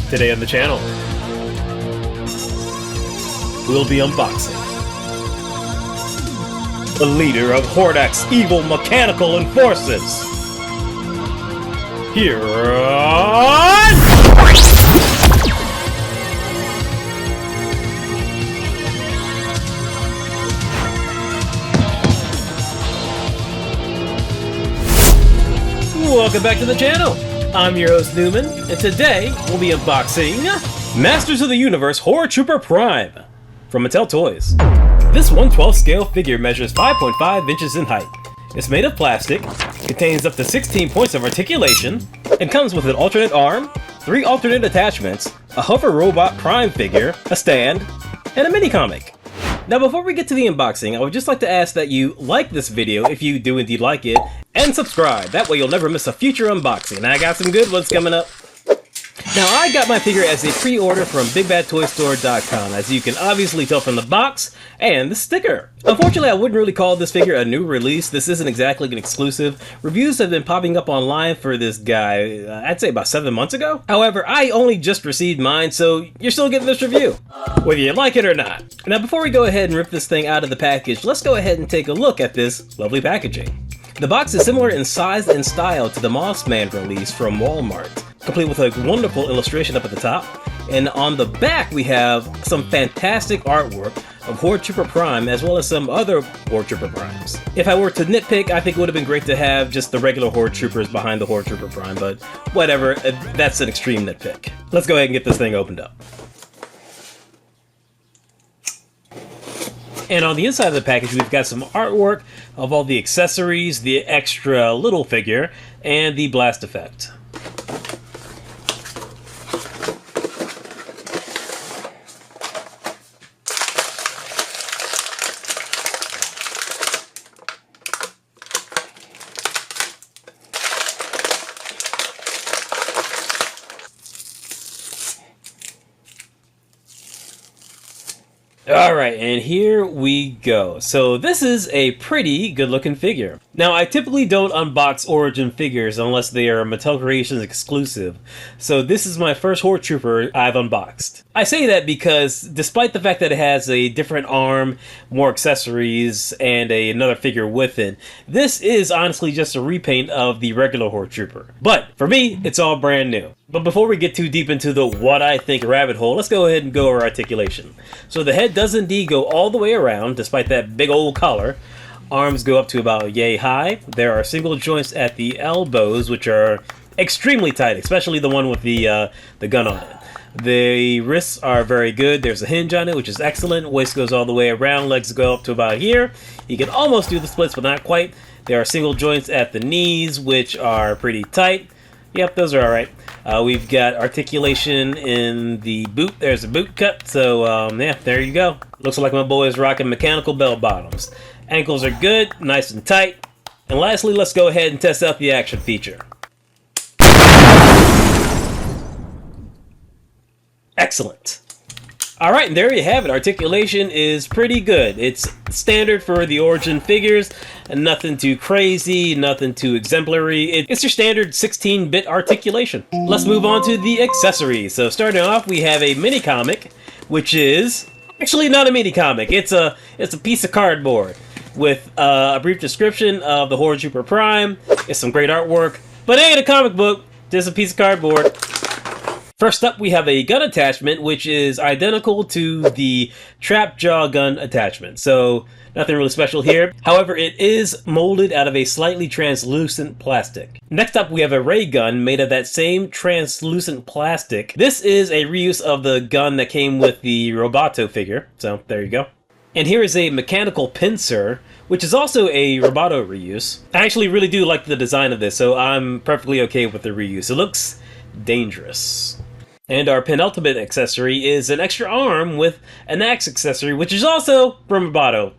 Today on the channel, we'll be unboxing the leader of Horde's evil mechanical enforcers. Here on... Welcome back to the channel. I'm your host Newman, and today we'll be unboxing Masters of the Universe hordetrooperprime from Mattel Toys. This 1/12 scale figure measures 5.5 inches in height. It's made of plastic, contains up to 16 points of articulation, and comes with an alternate arm, 3 alternate attachments, a hover robot prime figure, a stand, and a mini comic. Now before we get to the unboxing, I would just like to ask that you like this video if you do indeed like it, and subscribe. That way you'll never miss a future unboxing. And I got some good ones coming up. Now I got my figure as a pre-order from BigBadToyStore.com, as you can obviously tell from the box and the sticker. Unfortunately, I wouldn't really call this figure a new release. This isn't exactly an exclusive. Reviews have been popping up online for this guy, I'd say about 7 months ago. However, I only just received mine, so you're still getting this review, whether you like it or not. Now before we go ahead and rip this thing out of the package, let's go ahead and take a look at this lovely packaging. The box is similar in size and style to the Mossman release from Walmart, complete with a wonderful illustration up at the top. And on the back we have some fantastic artwork of hordetrooperprime as well as some other hordetrooperprimes. If I were to nitpick, I think it would have been great to have just the regular horde troopers behind the hordetrooperprime, but whatever, that's an extreme nitpick. Let's go ahead and get this thing opened up. And on the inside of the package, we've got some artwork of all the accessories, the extra little figure, and the blast effect. Alright, and here we go. So this is a pretty good looking figure. Now I typically don't unbox Origin figures unless they are Mattel Creations exclusive, so this is my first Horde Trooper I've unboxed. I say that because despite the fact that it has a different arm, more accessories, and another figure with it, this is honestly just a repaint of the regular Horde Trooper. But for me, it's all brand new. But before we get too deep into the what I think rabbit hole, let's go ahead and go over articulation. So the head does indeed go all the way around, despite that big old collar. Arms go up to about yay high. There are single joints at the elbows, which are extremely tight, especially the one with the gun on it. The wrists are very good. There's a hinge on it, which is excellent. Waist goes all the way around. Legs go up to about here. You can almost do the splits, but not quite. There are single joints at the knees, which are pretty tight. Yep, those are alright. We've got articulation in the boot. There's a boot cut, so yeah, there you go. Looks like my boy is rocking mechanical bell bottoms. Ankles are good, nice and tight. And lastly, let's go ahead and test out the action feature. Excellent. Alright, and there you have it. Articulation is pretty good. It's standard for the Origin figures, and nothing too crazy, nothing too exemplary. It's your standard 16-bit articulation. Let's move on to the accessories. So starting off, we have a mini comic, which is actually not a mini comic. It's a piece of cardboard with a brief description of the hordetrooperprime. It's some great artwork, but it ain't a comic book, just a piece of cardboard. First up, we have a gun attachment, which is identical to the trap jaw gun attachment, so nothing really special here. However, it is molded out of a slightly translucent plastic. Next up, we have a ray gun made of that same translucent plastic. This is a reuse of the gun that came with the Roboto figure, so there you go. And here is a mechanical pincer, which is also a Roboto reuse. I actually really do like the design of this, so I'm perfectly okay with the reuse. It looks dangerous. And our penultimate accessory is an extra arm with an axe accessory, which is also from Roboto.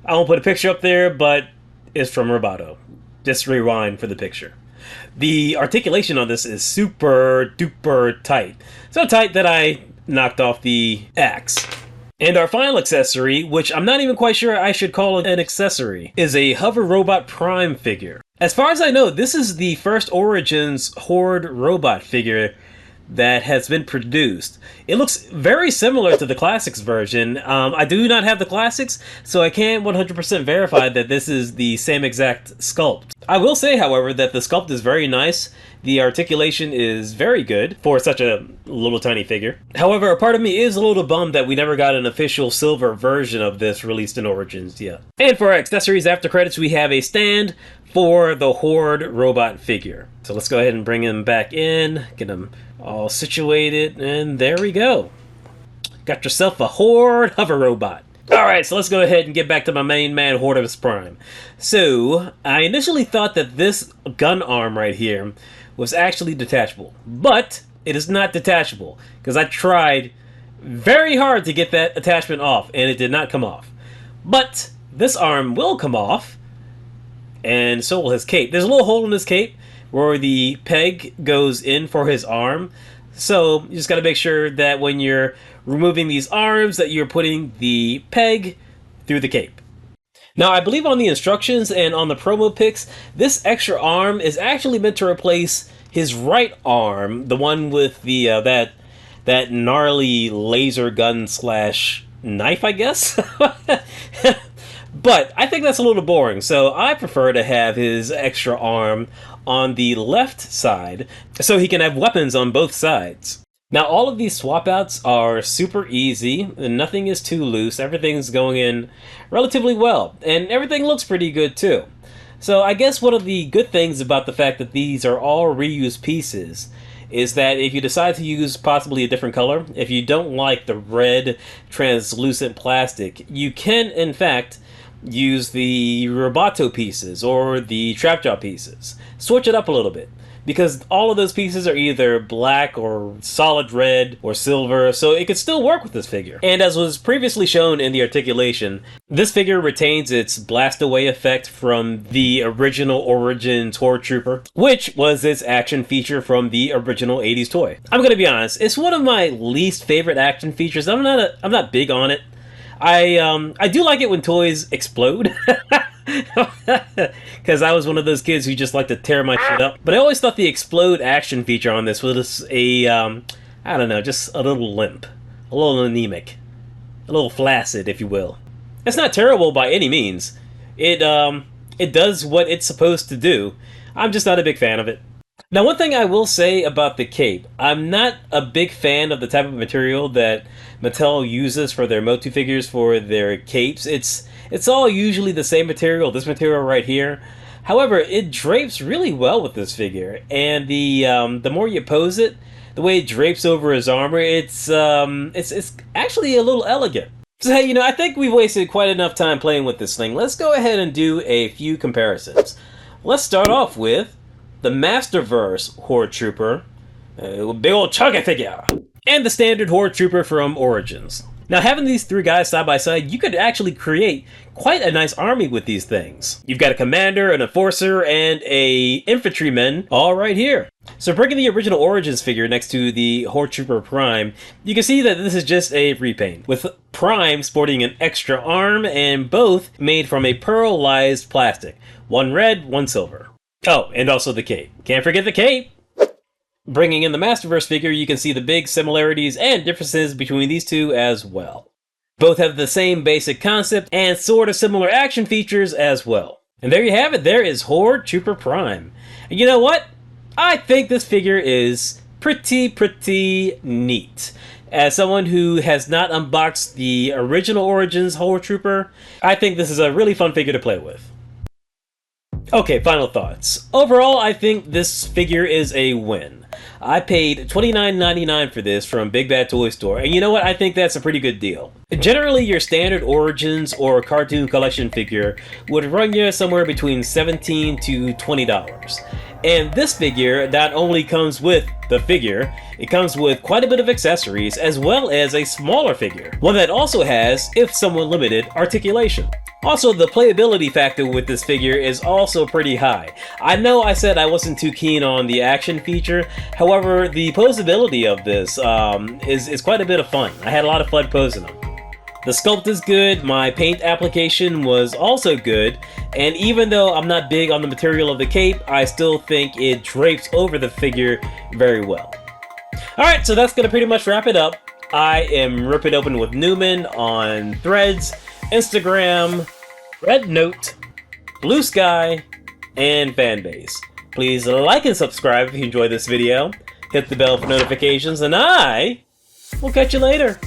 I won't put a picture up there, but it's from Roboto. Just rewind for the picture. The articulation on this is super duper tight. So tight that I knocked off the axe. And our final accessory, which I'm not even quite sure I should call an accessory, is a Hover Robot Prime figure. As far as I know, this is the first Origins Horde robot figure that has been produced. It looks very similar to the Classics version. I do not have the Classics, so I can't 100% verify that this is the same exact sculpt. I will say, however, that the sculpt is very nice. The articulation is very good for such a little tiny figure. However, a part of me is a little bummed that we never got an official silver version of this released in Origins yet. And for our accessories after credits, we have a stand for the Horde robot figure. So let's go ahead and bring him back in, get him all situated, and there we go. Got yourself a Horde hover robot. Alright, so let's go ahead and get back to my main man, hordetrooperprime. So, I initially thought that this gun arm right here was actually detachable, but it is not detachable, because I tried very hard to get that attachment off, and it did not come off. But this arm will come off, and so will his cape. There's a little hole in his cape where the peg goes in for his arm, so you just got to make sure that when you're removing these arms that you're putting the peg through the cape. Now, I believe on the instructions and on the promo pics, this extra arm is actually meant to replace his right arm, the one with the that gnarly laser gun slash knife, I guess. But I think that's a little boring, so I prefer to have his extra arm on the left side so he can have weapons on both sides. Now, all of these swap outs are super easy, and nothing is too loose, everything's going in relatively well, and everything looks pretty good too. So I guess one of the good things about the fact that these are all reused pieces is that if you decide to use possibly a different color, if you don't like the red translucent plastic, you can in fact use the Roboto pieces or the Trapjaw pieces. Switch it up a little bit, because all of those pieces are either black or solid red or silver, so it could still work with this figure. And as was previously shown in the articulation, this figure retains its blast away effect from the original Origins Horde Trooper, which was its action feature from the original 80s toy. I'm gonna be honest, it's one of my least favorite action features. I'm not big on it. I do like it when toys explode. Because I was one of those kids who just like to tear my shit up. But I always thought the explode action feature on this was a, I don't know, just a little limp. A little anemic. A little flaccid, if you will. It's not terrible by any means. It does what it's supposed to do. I'm just not a big fan of it. Now, one thing I will say about the cape, I'm not a big fan of the type of material that Mattel uses for their Motu figures for their capes. It's all usually the same material, this material right here. However, it drapes really well with this figure, and the more you pose it, the way it drapes over his armor, it's actually a little elegant. So hey, I think we've wasted quite enough time playing with this thing. Let's go ahead and do a few comparisons. Let's start off with the Masterverse Horde Trooper, big old chunky figure, and the standard Horde Trooper from Origins. Now, having these three guys side by side, you could actually create quite a nice army with these things. You've got a commander, an enforcer, and a infantryman all right here. So bringing the original Origins figure next to the hordetrooperprime, you can see that this is just a repaint, with Prime sporting an extra arm and both made from a pearlized plastic. One red, one silver. Oh, and also the cape. Can't forget the cape! Bringing in the Masterverse figure, you can see the big similarities and differences between these two as well. Both have the same basic concept and sort of similar action features as well. And there you have it, there is hordetrooperprime. And you know what? I think this figure is pretty neat. As someone who has not unboxed the original Origins Horde Trooper, I think this is a really fun figure to play with. Okay, final thoughts. Overall, I think this figure is a win. I paid $29.99 for this from Big Bad Toy Store, and you know what? I think that's a pretty good deal. Generally, your standard Origins or Cartoon Collection figure would run you somewhere between $17 to $20. And this figure not only comes with the figure, it comes with quite a bit of accessories as well as a smaller figure, one that also has, if somewhat limited, articulation. Also, the playability factor with this figure is also pretty high. I know I said I wasn't too keen on the action feature, however, the posability of this is quite a bit of fun. I had a lot of fun posing them. The sculpt is good, my paint application was also good, and even though I'm not big on the material of the cape, I still think it drapes over the figure very well. Alright, so that's going to pretty much wrap it up. I am Rip It Open with Newman on Threads, Instagram, Red Note, Blue Sky, and Fanbase. Please like and subscribe if you enjoyed this video. Hit the bell for notifications, and I will catch you later.